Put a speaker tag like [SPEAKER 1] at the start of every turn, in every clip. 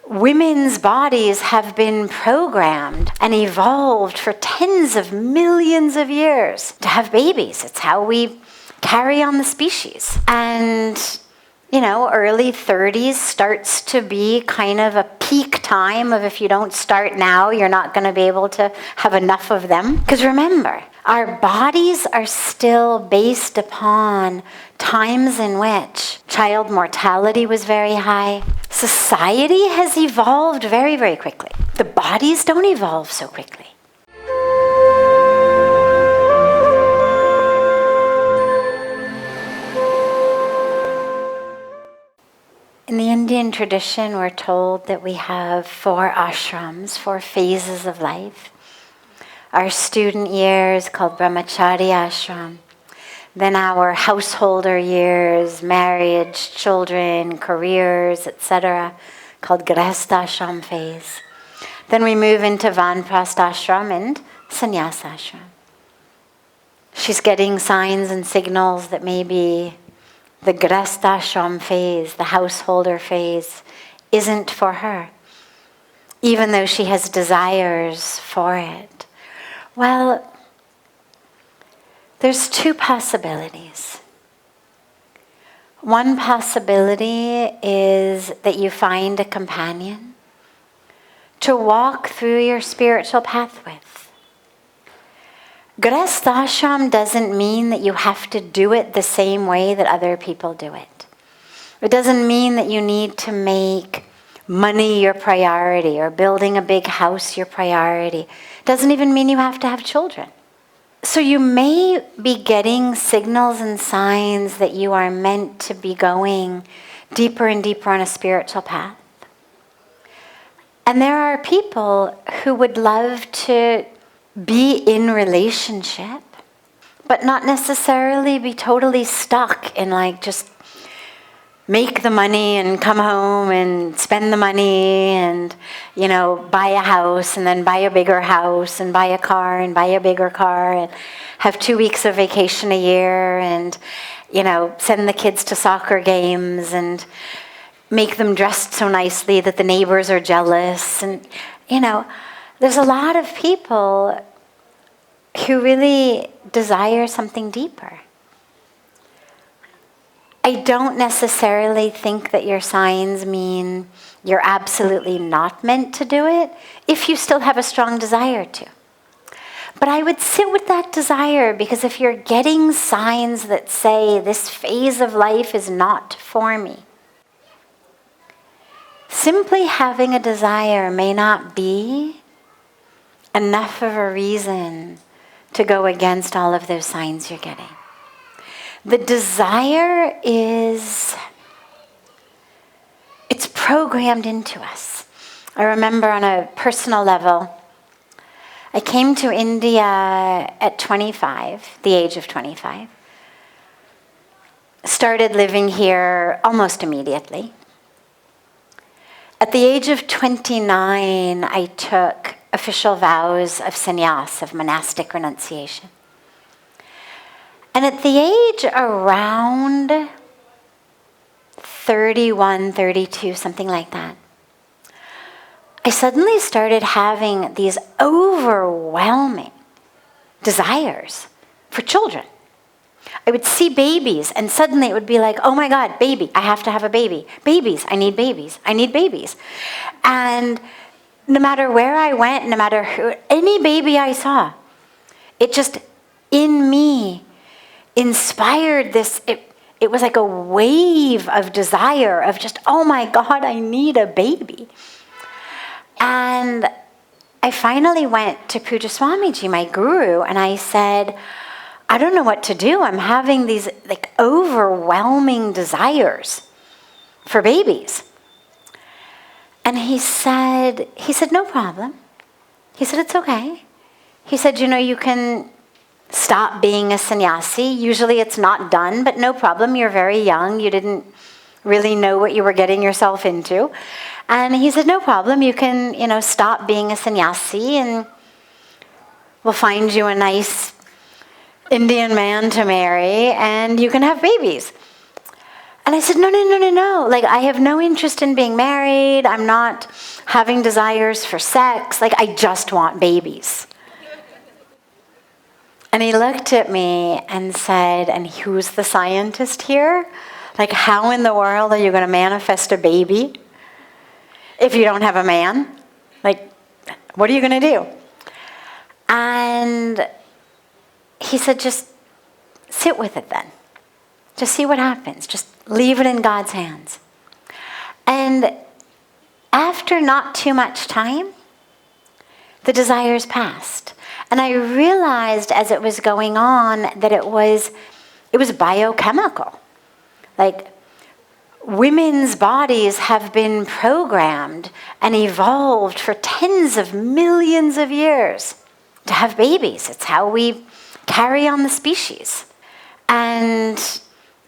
[SPEAKER 1] women's bodies have been programmed and evolved for tens of millions of years to have babies. It's how we carry on the species. And, early 30s starts to be kind of a peak time of if you don't start now, you're not going to be able to have enough of them. Because remember, our bodies are still based upon times in which child mortality was very high. Society has evolved very, very quickly. The bodies don't evolve so quickly. In the Indian tradition, we're told that we have 4 ashrams, 4 phases of life. Our student years called brahmacharya ashram. Then our householder years, marriage, children, careers, etc., called grihastha ashram phase. Then we move into vanprastha ashram and sannyas ashram. She's getting signs and signals that maybe the grihastha ashram phase, the householder phase, isn't for her, even though she has desires for it. Well, there's 2 possibilities. One possibility is that you find a companion to walk through your spiritual path with. Grihastha ashram doesn't mean that you have to do it the same way that other people do it. It doesn't mean that you need to make money your priority or building a big house your priority. It doesn't even mean you have to have children. So you may be getting signals and signs that you are meant to be going deeper and deeper on a spiritual path. And there are people who would love to be in relationship, but not necessarily be totally stuck in just make the money and come home and spend the money and, buy a house and then buy a bigger house and buy a car and buy a bigger car and have 2 weeks of vacation a year and, send the kids to soccer games and make them dressed so nicely that the neighbors are jealous. And, there's a lot of people who really desire something deeper. I don't necessarily think that your signs mean you're absolutely not meant to do it if you still have a strong desire to. But I would sit with that desire, because if you're getting signs that say this phase of life is not for me, simply having a desire may not be enough of a reason to go against all of those signs you're getting. The desire it's programmed into us. I remember on a personal level, I came to India at 25, the age of 25. Started living here almost immediately. At the age of 29, I took official vows of sannyas, of monastic renunciation. And at the age around 31, 32, something like that, I suddenly started having these overwhelming desires for children. I would see babies, and suddenly it would be like, oh my God, baby, I have to have a baby. Babies, I need babies. I need babies. And no matter where I went, no matter who, any baby I saw, it just, in me, inspired this, it was like a wave of desire of just, oh my God, I need a baby. And I finally went to Puja Swamiji, my guru, and I said, I don't know what to do. I'm having these overwhelming desires for babies. And he said, no problem. He said, it's okay. He said, you can stop being a sannyasi. Usually it's not done, but no problem. You're very young. You didn't really know what you were getting yourself into. And he said, no problem. You can, stop being a sannyasi and we'll find you a nice Indian man to marry and you can have babies. And I said, no. I have no interest in being married. I'm not having desires for sex. Like, I just want babies. And he looked at me and said, and who's the scientist here? Like, how in the world are you going to manifest a baby if you don't have a man? Like, what are you going to do? And he said, just sit with it then. Just see what happens. Just leave it in God's hands. And after not too much time, the desires passed. And I realized as it was going on that it was biochemical. Like, women's bodies have been programmed and evolved for tens of millions of years to have babies. It's how we carry on the species. And,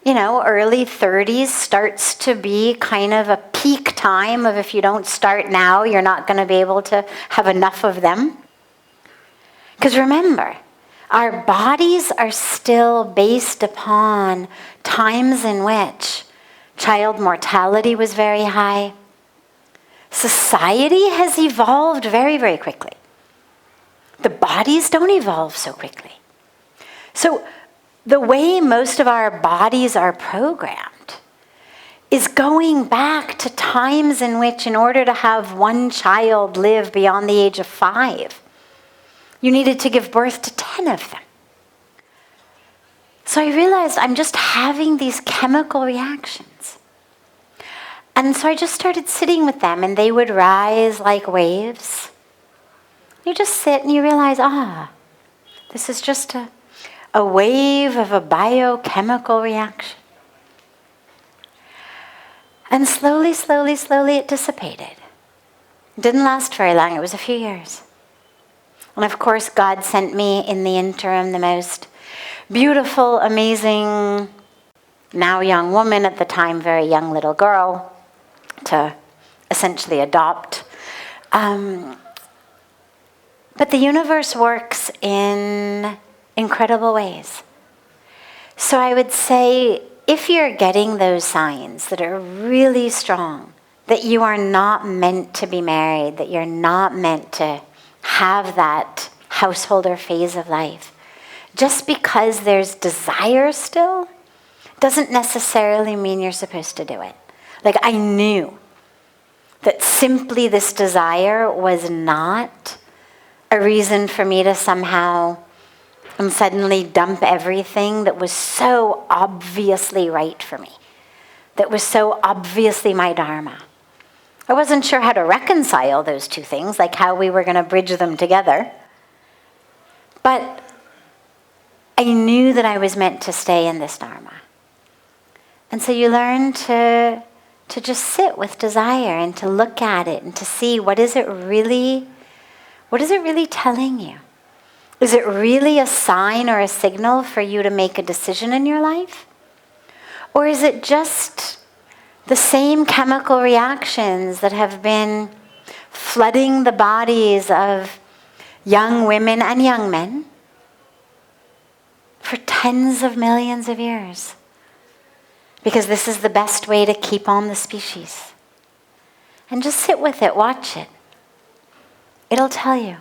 [SPEAKER 1] early 30s starts to be kind of a peak time of, if you don't start now, you're not going to be able to have enough of them. Because remember, our bodies are still based upon times in which child mortality was very high. Society has evolved very, very quickly. The bodies don't evolve so quickly. So the way most of our bodies are programmed is going back to times in which, in order to have one child live beyond the age of 5, you needed to give birth to 10 of them. So I realized I'm just having these chemical reactions. And so I just started sitting with them, and they would rise like waves. You just sit and you realize, this is just a wave of a biochemical reaction. And slowly, slowly, slowly it dissipated. It didn't last very long. It was a few years. And of course, God sent me in the interim the most beautiful, amazing, now young woman, at the time very young little girl, to essentially adopt. But the universe works in incredible ways. So I would say, if you're getting those signs that are really strong, that you are not meant to be married, that you're not meant to have that householder phase of life, just because there's desire still, doesn't necessarily mean you're supposed to do it. Like, I knew that simply this desire was not a reason for me to somehow and suddenly dump everything that was so obviously right for me, that was so obviously my Dharma. I wasn't sure how to reconcile those two things, like how we were going to bridge them together. But I knew that I was meant to stay in this Dharma. And so you learn to just sit with desire and to look at it and to see, what is it really telling you? Is it really a sign or a signal for you to make a decision in your life? Or is it just the same chemical reactions that have been flooding the bodies of young women and young men for tens of millions of years? Because this is the best way to keep on the species. And just sit with it, watch it. It'll tell you.